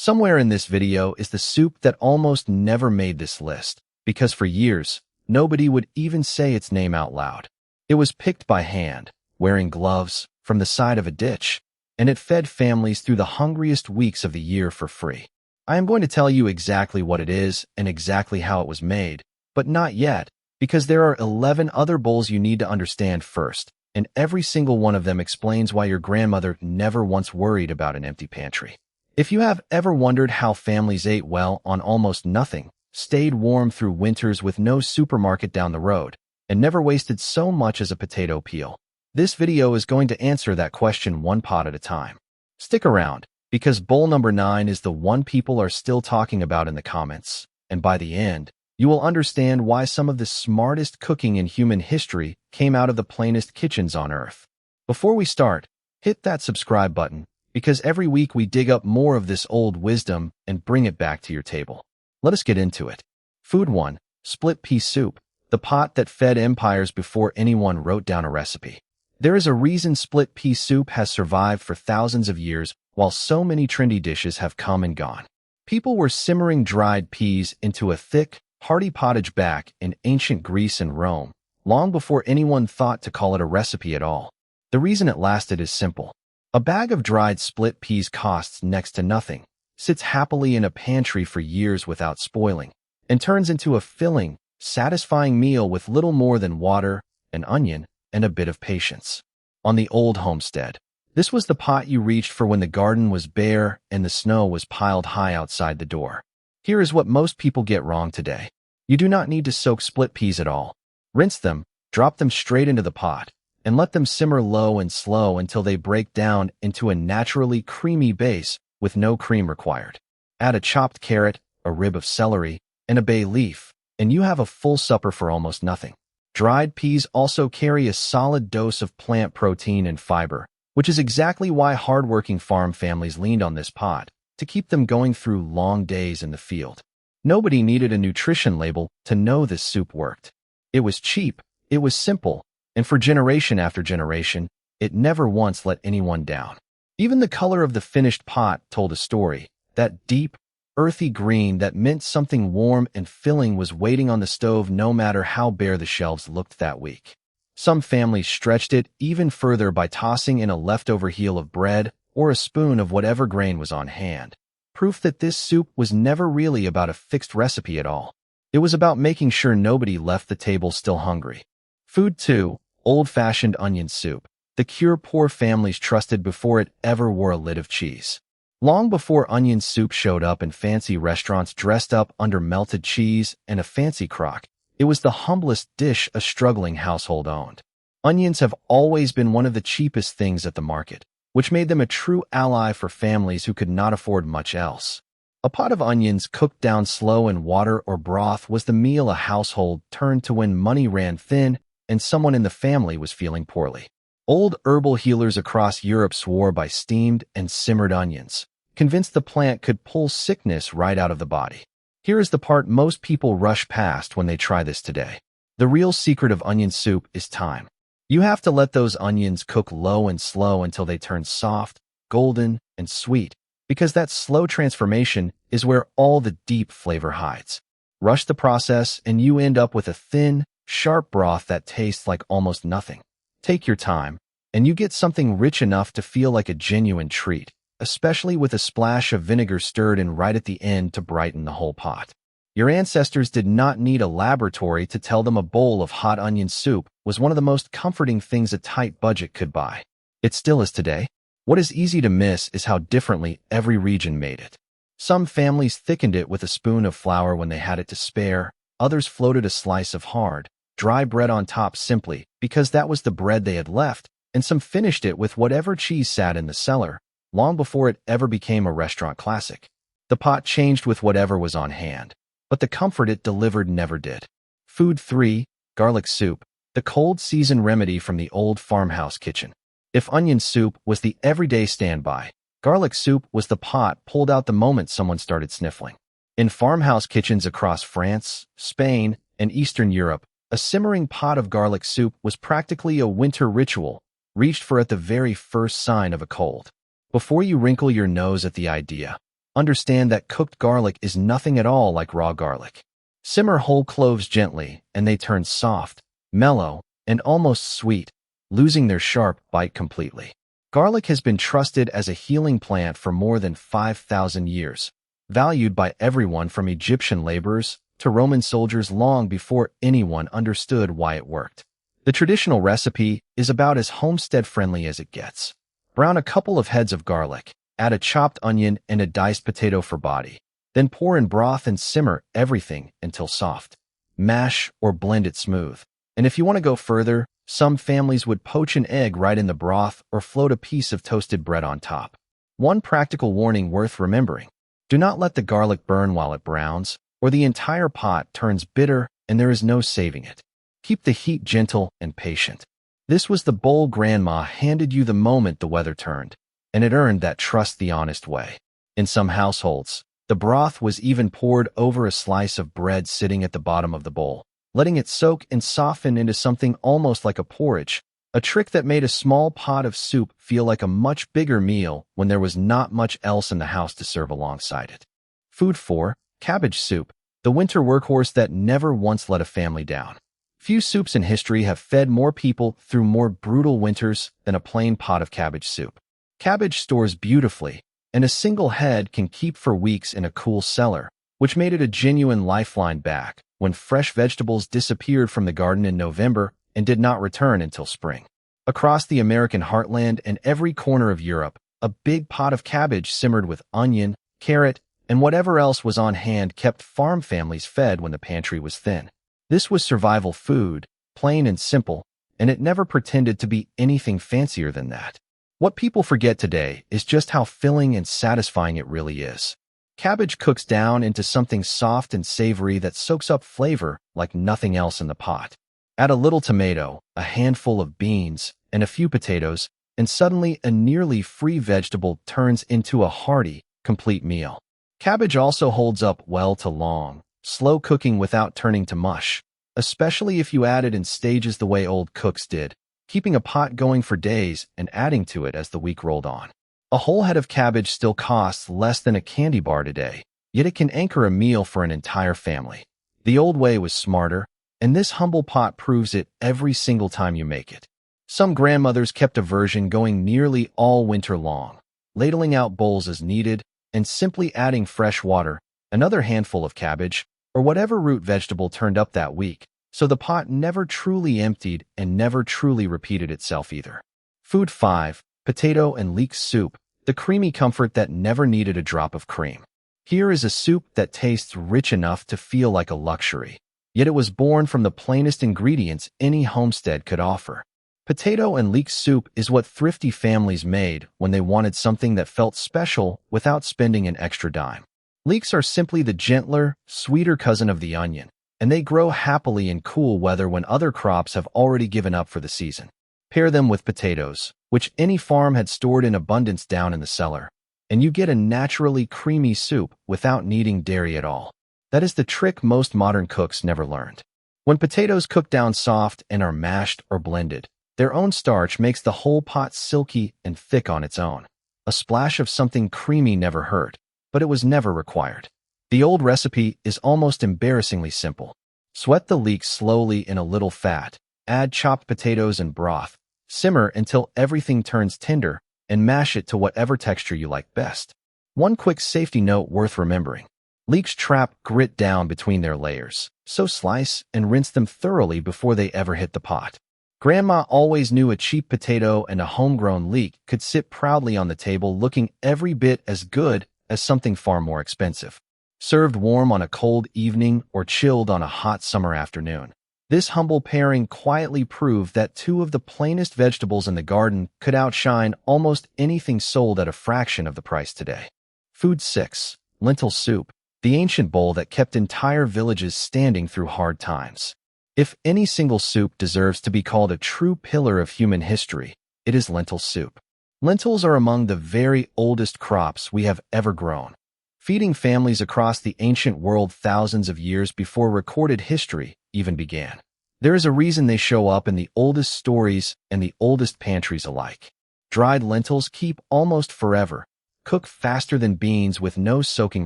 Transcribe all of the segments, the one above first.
Somewhere in this video is the soup that almost never made this list, because for years, nobody would even say its name out loud. It was picked by hand, wearing gloves, from the side of a ditch, and it fed families through the hungriest weeks of the year for free. I am going to tell you exactly what it is and exactly how it was made, but not yet, because there are 11 other bowls you need to understand first, and every single one of them explains why your grandmother never once worried about an empty pantry. If you have ever wondered how families ate well on almost nothing, stayed warm through winters with no supermarket down the road, and never wasted so much as a potato peel, this video is going to answer that question one pot at a time. Stick around, because bowl number 9 is the one people are still talking about in the comments, and by the end, you will understand why some of the smartest cooking in human history came out of the plainest kitchens on earth. Before we start, hit that subscribe button, because every week we dig up more of this old wisdom and bring it back to your table. Let us get into it. Food 1. Split pea soup, the pot that fed empires before anyone wrote down a recipe. There is a reason split pea soup has survived for thousands of years while so many trendy dishes have come and gone. People were simmering dried peas into a thick, hearty pottage back in ancient Greece and Rome, long before anyone thought to call it a recipe at all. The reason it lasted is simple. A bag of dried split peas costs next to nothing, sits happily in a pantry for years without spoiling, and turns into a filling, satisfying meal with little more than water, an onion, and a bit of patience. On the old homestead, this was the pot you reached for when the garden was bare and the snow was piled high outside the door. Here is what most people get wrong today. You do not need to soak split peas at all. Rinse them, drop them straight into the pot, and let them simmer low and slow until they break down into a naturally creamy base with no cream required. Add a chopped carrot, a rib of celery, and a bay leaf, and you have a full supper for almost nothing. Dried peas also carry a solid dose of plant protein and fiber, which is exactly why hardworking farm families leaned on this pot to keep them going through long days in the field. Nobody needed a nutrition label to know this soup worked. It was cheap, it was simple, and for generation after generation, it never once let anyone down. Even the color of the finished pot told a story. That deep, earthy green that meant something warm and filling was waiting on the stove no matter how bare the shelves looked that week. Some families stretched it even further by tossing in a leftover heel of bread or a spoon of whatever grain was on hand. Proof that this soup was never really about a fixed recipe at all. It was about making sure nobody left the table still hungry. Food 2. Old-fashioned onion soup, the cure poor families trusted before it ever wore a lid of cheese. Long before onion soup showed up in fancy restaurants dressed up under melted cheese and a fancy crock, it was the humblest dish a struggling household owned. Onions have always been one of the cheapest things at the market, which made them a true ally for families who could not afford much else. A pot of onions cooked down slow in water or broth was the meal a household turned to when money ran thin and someone in the family was feeling poorly. Old herbal healers across Europe swore by steamed and simmered onions, convinced the plant could pull sickness right out of the body. Here is the part most people rush past when they try this today. The real secret of onion soup is time. You have to let those onions cook low and slow until they turn soft, golden, and sweet, because that slow transformation is where all the deep flavor hides. Rush the process and you end up with a thin, sharp broth that tastes like almost nothing. Take your time, and you get something rich enough to feel like a genuine treat, especially with a splash of vinegar stirred in right at the end to brighten the whole pot. Your ancestors did not need a laboratory to tell them a bowl of hot onion soup was one of the most comforting things a tight budget could buy. It still is today. What is easy to miss is how differently every region made it. Some families thickened it with a spoon of flour when they had it to spare, others floated a slice of hard, dry bread on top simply because that was the bread they had left, and some finished it with whatever cheese sat in the cellar, long before it ever became a restaurant classic. The pot changed with whatever was on hand, but the comfort it delivered never did. Food 3. Garlic soup, the cold season remedy from the old farmhouse kitchen. If onion soup was the everyday standby, garlic soup was the pot pulled out the moment someone started sniffling. In farmhouse kitchens across France, Spain, and Eastern Europe, a simmering pot of garlic soup was practically a winter ritual, reached for at the very first sign of a cold. Before you wrinkle your nose at the idea, understand that cooked garlic is nothing at all like raw garlic. Simmer whole cloves gently, and they turn soft, mellow, and almost sweet, losing their sharp bite completely. Garlic has been trusted as a healing plant for more than 5,000 years, valued by everyone from Egyptian laborers to Roman soldiers long before anyone understood why it worked. The traditional recipe is about as homestead-friendly as it gets. Brown a couple of heads of garlic, add a chopped onion and a diced potato for body. Then pour in broth and simmer everything until soft. Mash or blend it smooth. And if you want to go further, some families would poach an egg right in the broth or float a piece of toasted bread on top. One practical warning worth remembering: do not let the garlic burn while it browns, or the entire pot turns bitter and there is no saving it. Keep the heat gentle and patient. This was the bowl Grandma handed you the moment the weather turned, and it earned that trust the honest way. In some households, the broth was even poured over a slice of bread sitting at the bottom of the bowl, letting it soak and soften into something almost like a porridge, a trick that made a small pot of soup feel like a much bigger meal when there was not much else in the house to serve alongside it. Food 4. Cabbage soup, the winter workhorse that never once let a family down. Few soups in history have fed more people through more brutal winters than a plain pot of cabbage soup. Cabbage stores beautifully, and a single head can keep for weeks in a cool cellar, which made it a genuine lifeline back when fresh vegetables disappeared from the garden in November and did not return until spring. Across the American heartland and every corner of Europe, a big pot of cabbage simmered with onion, carrot, and whatever else was on hand kept farm families fed when the pantry was thin. This was survival food, plain and simple, and it never pretended to be anything fancier than that. What people forget today is just how filling and satisfying it really is. Cabbage cooks down into something soft and savory that soaks up flavor like nothing else in the pot. Add a little tomato, a handful of beans, and a few potatoes, and suddenly a nearly free vegetable turns into a hearty, complete meal. Cabbage also holds up well to long, slow cooking without turning to mush, especially if you add it in stages the way old cooks did, keeping a pot going for days and adding to it as the week rolled on. A whole head of cabbage still costs less than a candy bar today, yet it can anchor a meal for an entire family. The old way was smarter, and this humble pot proves it every single time you make it. Some grandmothers kept a version going nearly all winter long, ladling out bowls as needed and simply adding fresh water, another handful of cabbage, or whatever root vegetable turned up that week, so the pot never truly emptied and never truly repeated itself either. Food 5. Potato and leek soup, the creamy comfort that never needed a drop of cream. Here is a soup that tastes rich enough to feel like a luxury, yet it was born from the plainest ingredients any homestead could offer. Potato and leek soup is what thrifty families made when they wanted something that felt special without spending an extra dime. Leeks are simply the gentler, sweeter cousin of the onion, and they grow happily in cool weather when other crops have already given up for the season. Pair them with potatoes, which any farm had stored in abundance down in the cellar, and you get a naturally creamy soup without needing dairy at all. That is the trick most modern cooks never learned. When potatoes cook down soft and are mashed or blended, their own starch makes the whole pot silky and thick on its own. A splash of something creamy never hurt, but it was never required. The old recipe is almost embarrassingly simple. Sweat the leeks slowly in a little fat, add chopped potatoes and broth, simmer until everything turns tender, and mash it to whatever texture you like best. One quick safety note worth remembering: leeks trap grit down between their layers, so slice and rinse them thoroughly before they ever hit the pot. Grandma always knew a cheap potato and a homegrown leek could sit proudly on the table looking every bit as good as something far more expensive. Served warm on a cold evening or chilled on a hot summer afternoon, this humble pairing quietly proved that two of the plainest vegetables in the garden could outshine almost anything sold at a fraction of the price today. Food 6. Lentil soup, the ancient bowl that kept entire villages standing through hard times. If any single soup deserves to be called a true pillar of human history, it is lentil soup. Lentils are among the very oldest crops we have ever grown, feeding families across the ancient world thousands of years before recorded history even began. There is a reason they show up in the oldest stories and the oldest pantries alike. Dried lentils keep almost forever, cook faster than beans with no soaking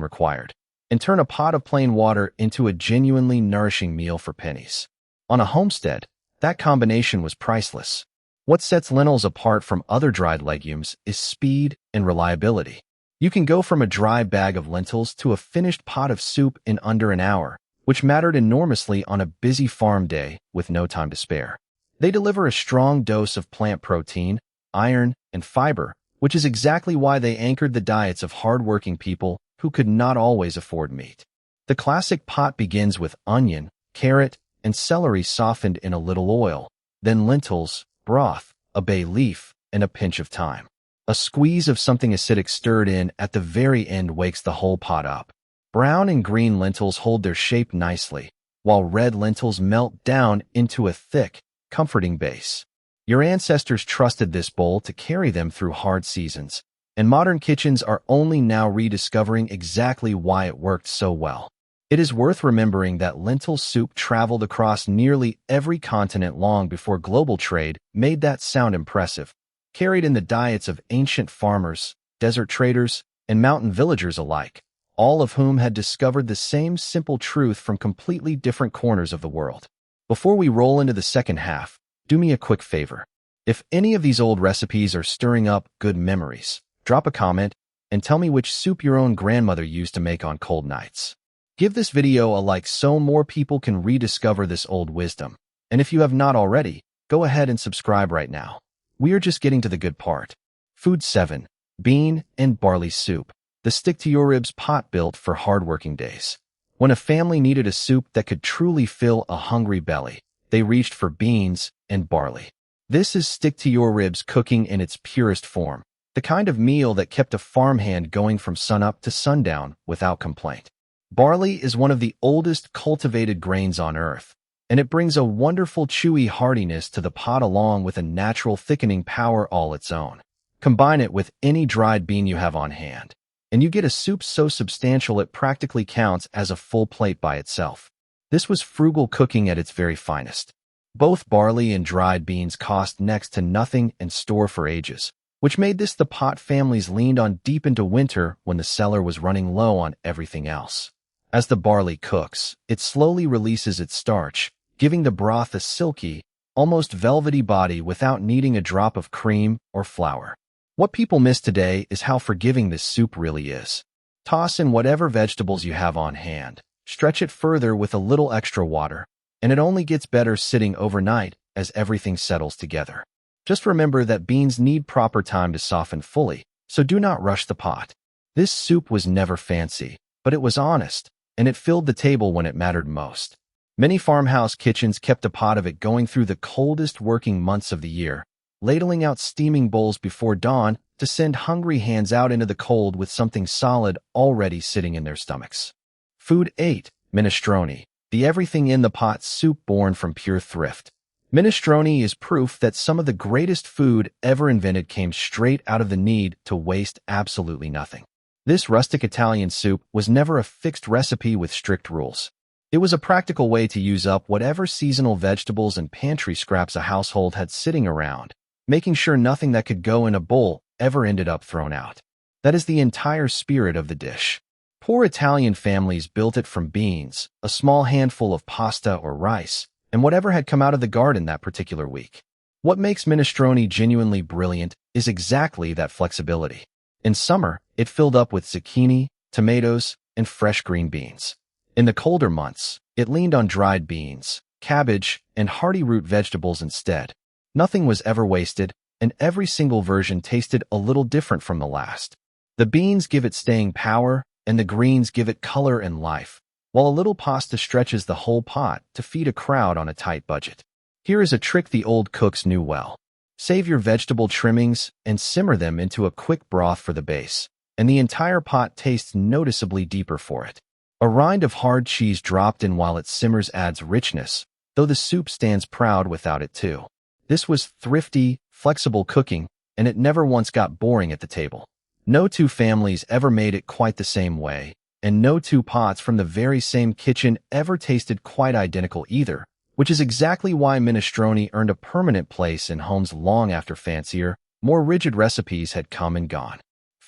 required, and turn a pot of plain water into a genuinely nourishing meal for pennies. On a homestead, that combination was priceless. What sets lentils apart from other dried legumes is speed and reliability. You can go from a dry bag of lentils to a finished pot of soup in under an hour, which mattered enormously on a busy farm day with no time to spare. They deliver a strong dose of plant protein, iron, and fiber, which is exactly why they anchored the diets of hard-working people who could not always afford meat. The classic pot begins with onion, carrot, and celery softened in a little oil, then lentils, broth, a bay leaf, and a pinch of thyme. A squeeze of something acidic stirred in at the very end wakes the whole pot up. Brown and green lentils hold their shape nicely, while red lentils melt down into a thick, comforting base. Your ancestors trusted this bowl to carry them through hard seasons, and modern kitchens are only now rediscovering exactly why it worked so well. It is worth remembering that lentil soup traveled across nearly every continent long before global trade made that sound impressive, carried in the diets of ancient farmers, desert traders, and mountain villagers alike, all of whom had discovered the same simple truth from completely different corners of the world. Before we roll into the second half, do me a quick favor. If any of these old recipes are stirring up good memories, drop a comment and tell me which soup your own grandmother used to make on cold nights. Give this video a like so more people can rediscover this old wisdom. And if you have not already, go ahead and subscribe right now. We are just getting to the good part. Food 7. Bean and barley soup. The stick-to-your-ribs pot built for hard-working days. When a family needed a soup that could truly fill a hungry belly, they reached for beans and barley. This is stick-to-your-ribs cooking in its purest form, the kind of meal that kept a farmhand going from sunup to sundown without complaint. Barley is one of the oldest cultivated grains on earth, and it brings a wonderful chewy hardiness to the pot along with a natural thickening power all its own. Combine it with any dried bean you have on hand, and you get a soup so substantial it practically counts as a full plate by itself. This was frugal cooking at its very finest. Both barley and dried beans cost next to nothing and store for ages, which made this the pot families leaned on deep into winter when the cellar was running low on everything else. As the barley cooks, it slowly releases its starch, giving the broth a silky, almost velvety body without needing a drop of cream or flour. What people miss today is how forgiving this soup really is. Toss in whatever vegetables you have on hand, stretch it further with a little extra water, and it only gets better sitting overnight as everything settles together. Just remember that beans need proper time to soften fully, so do not rush the pot. This soup was never fancy, but it was honest, and it filled the table when it mattered most. Many farmhouse kitchens kept a pot of it going through the coldest working months of the year, ladling out steaming bowls before dawn to send hungry hands out into the cold with something solid already sitting in their stomachs. Food 8. Minestrone, the everything-in-the-pot soup born from pure thrift. Minestrone is proof that some of the greatest food ever invented came straight out of the need to waste absolutely nothing. This rustic Italian soup was never a fixed recipe with strict rules. It was a practical way to use up whatever seasonal vegetables and pantry scraps a household had sitting around, making sure nothing that could go in a bowl ever ended up thrown out. That is the entire spirit of the dish. Poor Italian families built it from beans, a small handful of pasta or rice, and whatever had come out of the garden that particular week. What makes minestrone genuinely brilliant is exactly that flexibility. In summer, it filled up with zucchini, tomatoes, and fresh green beans. In the colder months, it leaned on dried beans, cabbage, and hearty root vegetables instead. Nothing was ever wasted, and every single version tasted a little different from the last. The beans give it staying power, and the greens give it color and life, while a little pasta stretches the whole pot to feed a crowd on a tight budget. Here is a trick the old cooks knew well. Save your vegetable trimmings and simmer them into a quick broth for the base, and the entire pot tastes noticeably deeper for it. A rind of hard cheese dropped in while it simmers adds richness, though the soup stands proud without it too. This was thrifty, flexible cooking, and it never once got boring at the table. No two families ever made it quite the same way, and no two pots from the very same kitchen ever tasted quite identical either, which is exactly why minestrone earned a permanent place in homes long after fancier, more rigid recipes had come and gone.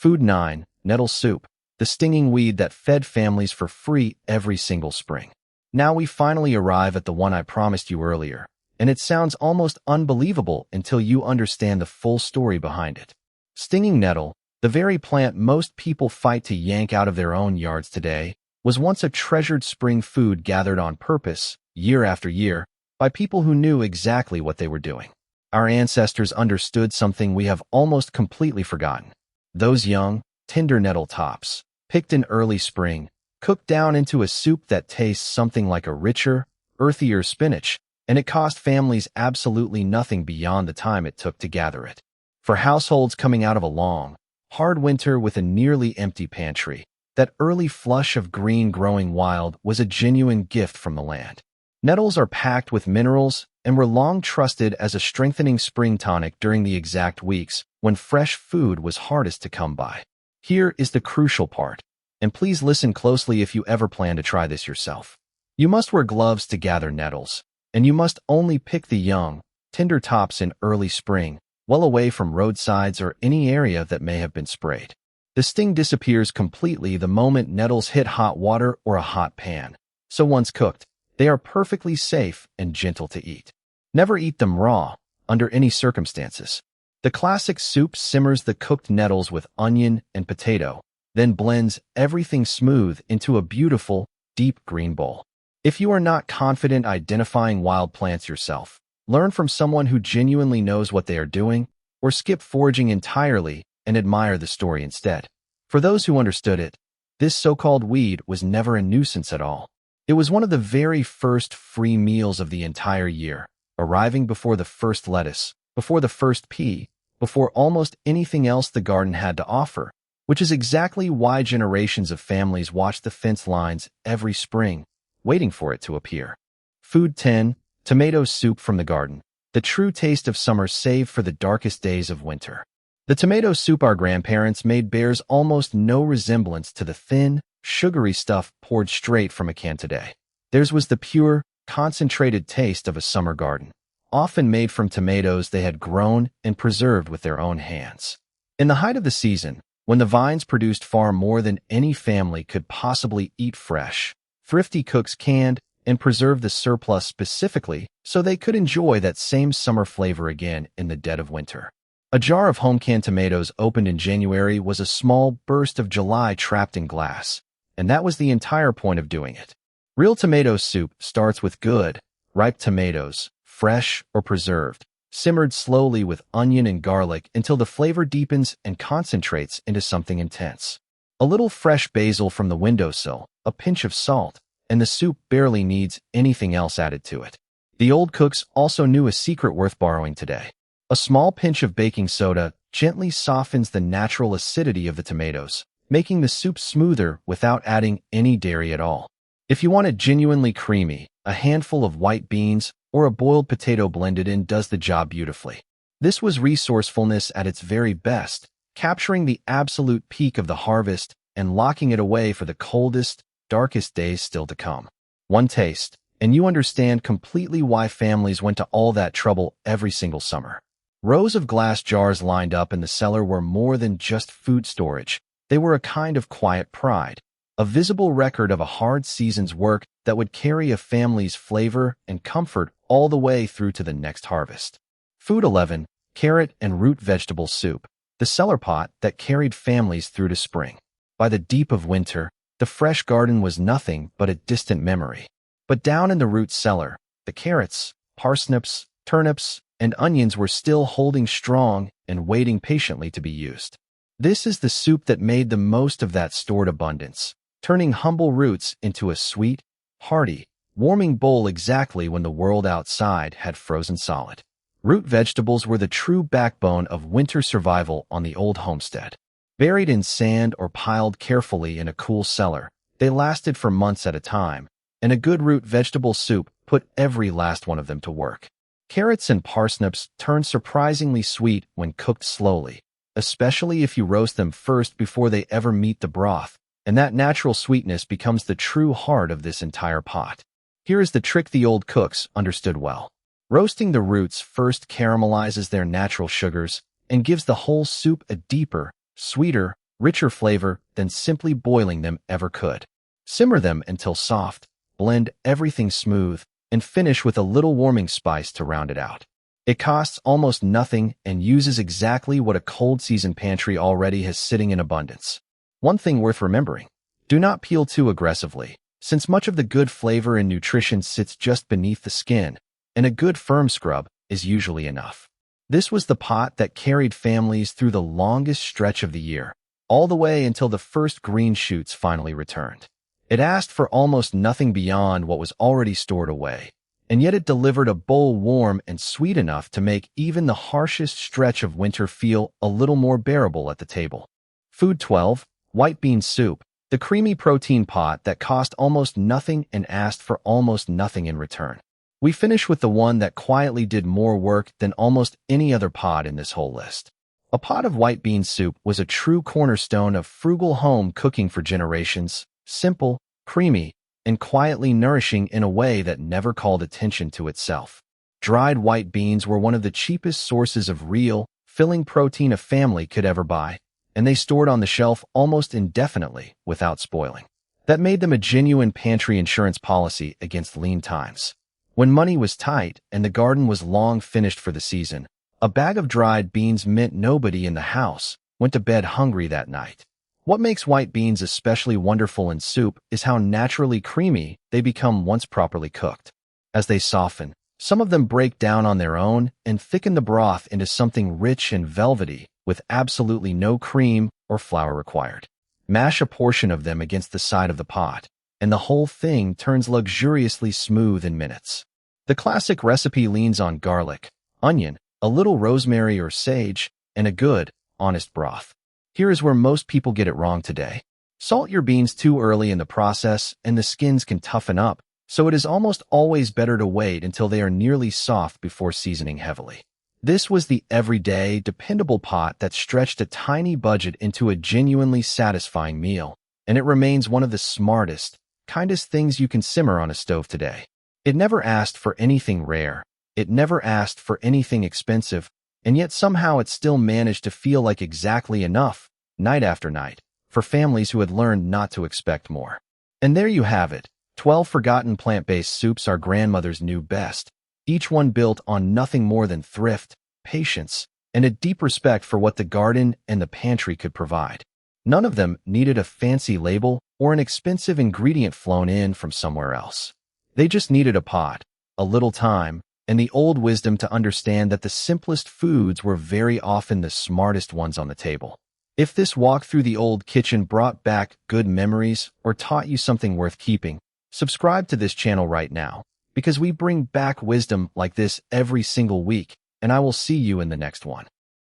Food 9. Nettle soup, the stinging weed that fed families for free every single spring. Now we finally arrive at the one I promised you earlier, and it sounds almost unbelievable until you understand the full story behind it. Stinging nettle, the very plant most people fight to yank out of their own yards today, was once a treasured spring food gathered on purpose, year after year, by people who knew exactly what they were doing. Our ancestors understood something we have almost completely forgotten. Those young, tender nettle tops, picked in early spring, cooked down into a soup that tastes something like a richer, earthier spinach, and it cost families absolutely nothing beyond the time it took to gather it. For households coming out of a long, hard winter with a nearly empty pantry, that early flush of green growing wild was a genuine gift from the land. Nettles are packed with minerals and were long trusted as a strengthening spring tonic during the exact weeks when fresh food was hardest to come by. Here is the crucial part, and please listen closely if you ever plan to try this yourself. You must wear gloves to gather nettles, and you must only pick the young, tender tops in early spring, well away from roadsides or any area that may have been sprayed. The sting disappears completely the moment nettles hit hot water or a hot pan, so once cooked, they are perfectly safe and gentle to eat. Never eat them raw, under any circumstances. The classic soup simmers the cooked nettles with onion and potato, then blends everything smooth into a beautiful, deep green bowl. If you are not confident identifying wild plants yourself, learn from someone who genuinely knows what they are doing, or skip foraging entirely and admire the story instead. For those who understood it, this so-called weed was never a nuisance at all. It was one of the very first free meals of the entire year, arriving before the first lettuce, before the first pea, before almost anything else the garden had to offer, which is exactly why generations of families watched the fence lines every spring, waiting for it to appear. Food 10. Tomato soup from the garden, the true taste of summer saved for the darkest days of winter. The tomato soup our grandparents made bears almost no resemblance to the thin, sugary stuff poured straight from a can today. Theirs was the pure, concentrated taste of a summer garden, often made from tomatoes they had grown and preserved with their own hands. In the height of the season, when the vines produced far more than any family could possibly eat fresh, thrifty cooks canned and preserved the surplus specifically so they could enjoy that same summer flavor again in the dead of winter. A jar of home-canned tomatoes opened in January was a small burst of July trapped in glass, and that was the entire point of doing it. Real tomato soup starts with good, ripe tomatoes, fresh or preserved, simmered slowly with onion and garlic until the flavor deepens and concentrates into something intense. A little fresh basil from the windowsill, a pinch of salt, and the soup barely needs anything else added to it. The old cooks also knew a secret worth borrowing today. A small pinch of baking soda gently softens the natural acidity of the tomatoes, making the soup smoother without adding any dairy at all. If you want it genuinely creamy, a handful of white beans or a boiled potato blended in does the job beautifully. This was resourcefulness at its very best, capturing the absolute peak of the harvest and locking it away for the coldest, darkest days still to come. One taste, and you understand completely why families went to all that trouble every single summer. Rows of glass jars lined up in the cellar were more than just food storage. They were a kind of quiet pride, a visible record of a hard season's work that would carry a family's flavor and comfort all the way through to the next harvest. Food 11. Carrot and root vegetable soup, the cellar pot that carried families through to spring. By the deep of winter, the fresh garden was nothing but a distant memory. But down in the root cellar, the carrots, parsnips, turnips, and onions were still holding strong and waiting patiently to be used. This is the soup that made the most of that stored abundance, turning humble roots into a sweet, hearty, warming bowl exactly when the world outside had frozen solid. Root vegetables were the true backbone of winter survival on the old homestead. Buried in sand or piled carefully in a cool cellar, they lasted for months at a time, and a good root vegetable soup put every last one of them to work. Carrots and parsnips turn surprisingly sweet when cooked slowly, especially if you roast them first before they ever meet the broth, and that natural sweetness becomes the true heart of this entire pot. Here is the trick the old cooks understood well. Roasting the roots first caramelizes their natural sugars and gives the whole soup a deeper, sweeter, richer flavor than simply boiling them ever could. Simmer them until soft, blend everything smooth, and finish with a little warming spice to round it out. It costs almost nothing and uses exactly what a cold season pantry already has sitting in abundance. One thing worth remembering: do not peel too aggressively, since much of the good flavor and nutrition sits just beneath the skin, and a good firm scrub is usually enough. This was the pot that carried families through the longest stretch of the year, all the way until the first green shoots finally returned. It asked for almost nothing beyond what was already stored away, and yet it delivered a bowl warm and sweet enough to make even the harshest stretch of winter feel a little more bearable at the table. Food 12, white bean soup, the creamy protein pot that cost almost nothing and asked for almost nothing in return. We finish with the one that quietly did more work than almost any other pot in this whole list. A pot of white bean soup was a true cornerstone of frugal home cooking for generations, simple, creamy, and quietly nourishing in a way that never called attention to itself. Dried white beans were one of the cheapest sources of real, filling protein a family could ever buy, and they stored on the shelf almost indefinitely without spoiling. That made them a genuine pantry insurance policy against lean times. When money was tight and the garden was long finished for the season, a bag of dried beans meant nobody in the house went to bed hungry that night. What makes white beans especially wonderful in soup is how naturally creamy they become once properly cooked. As they soften, some of them break down on their own and thicken the broth into something rich and velvety with absolutely no cream or flour required. Mash a portion of them against the side of the pot, and the whole thing turns luxuriously smooth in minutes. The classic recipe leans on garlic, onion, a little rosemary or sage, and a good, honest broth. Here is where most people get it wrong today. Salt your beans too early in the process and the skins can toughen up, so it is almost always better to wait until they are nearly soft before seasoning heavily. This was the everyday, dependable pot that stretched a tiny budget into a genuinely satisfying meal, and it remains one of the smartest, kindest things you can simmer on a stove today. It never asked for anything rare, it never asked for anything expensive, and yet somehow it still managed to feel like exactly enough, night after night, for families who had learned not to expect more. And there you have it, 12 forgotten plant-based soups our grandmothers knew best, each one built on nothing more than thrift, patience, and a deep respect for what the garden and the pantry could provide. None of them needed a fancy label or an expensive ingredient flown in from somewhere else. They just needed a pot, a little time, and the old wisdom to understand that the simplest foods were very often the smartest ones on the table. If this walk through the old kitchen brought back good memories or taught you something worth keeping, subscribe to this channel right now, because we bring back wisdom like this every single week, and I will see you in the next one.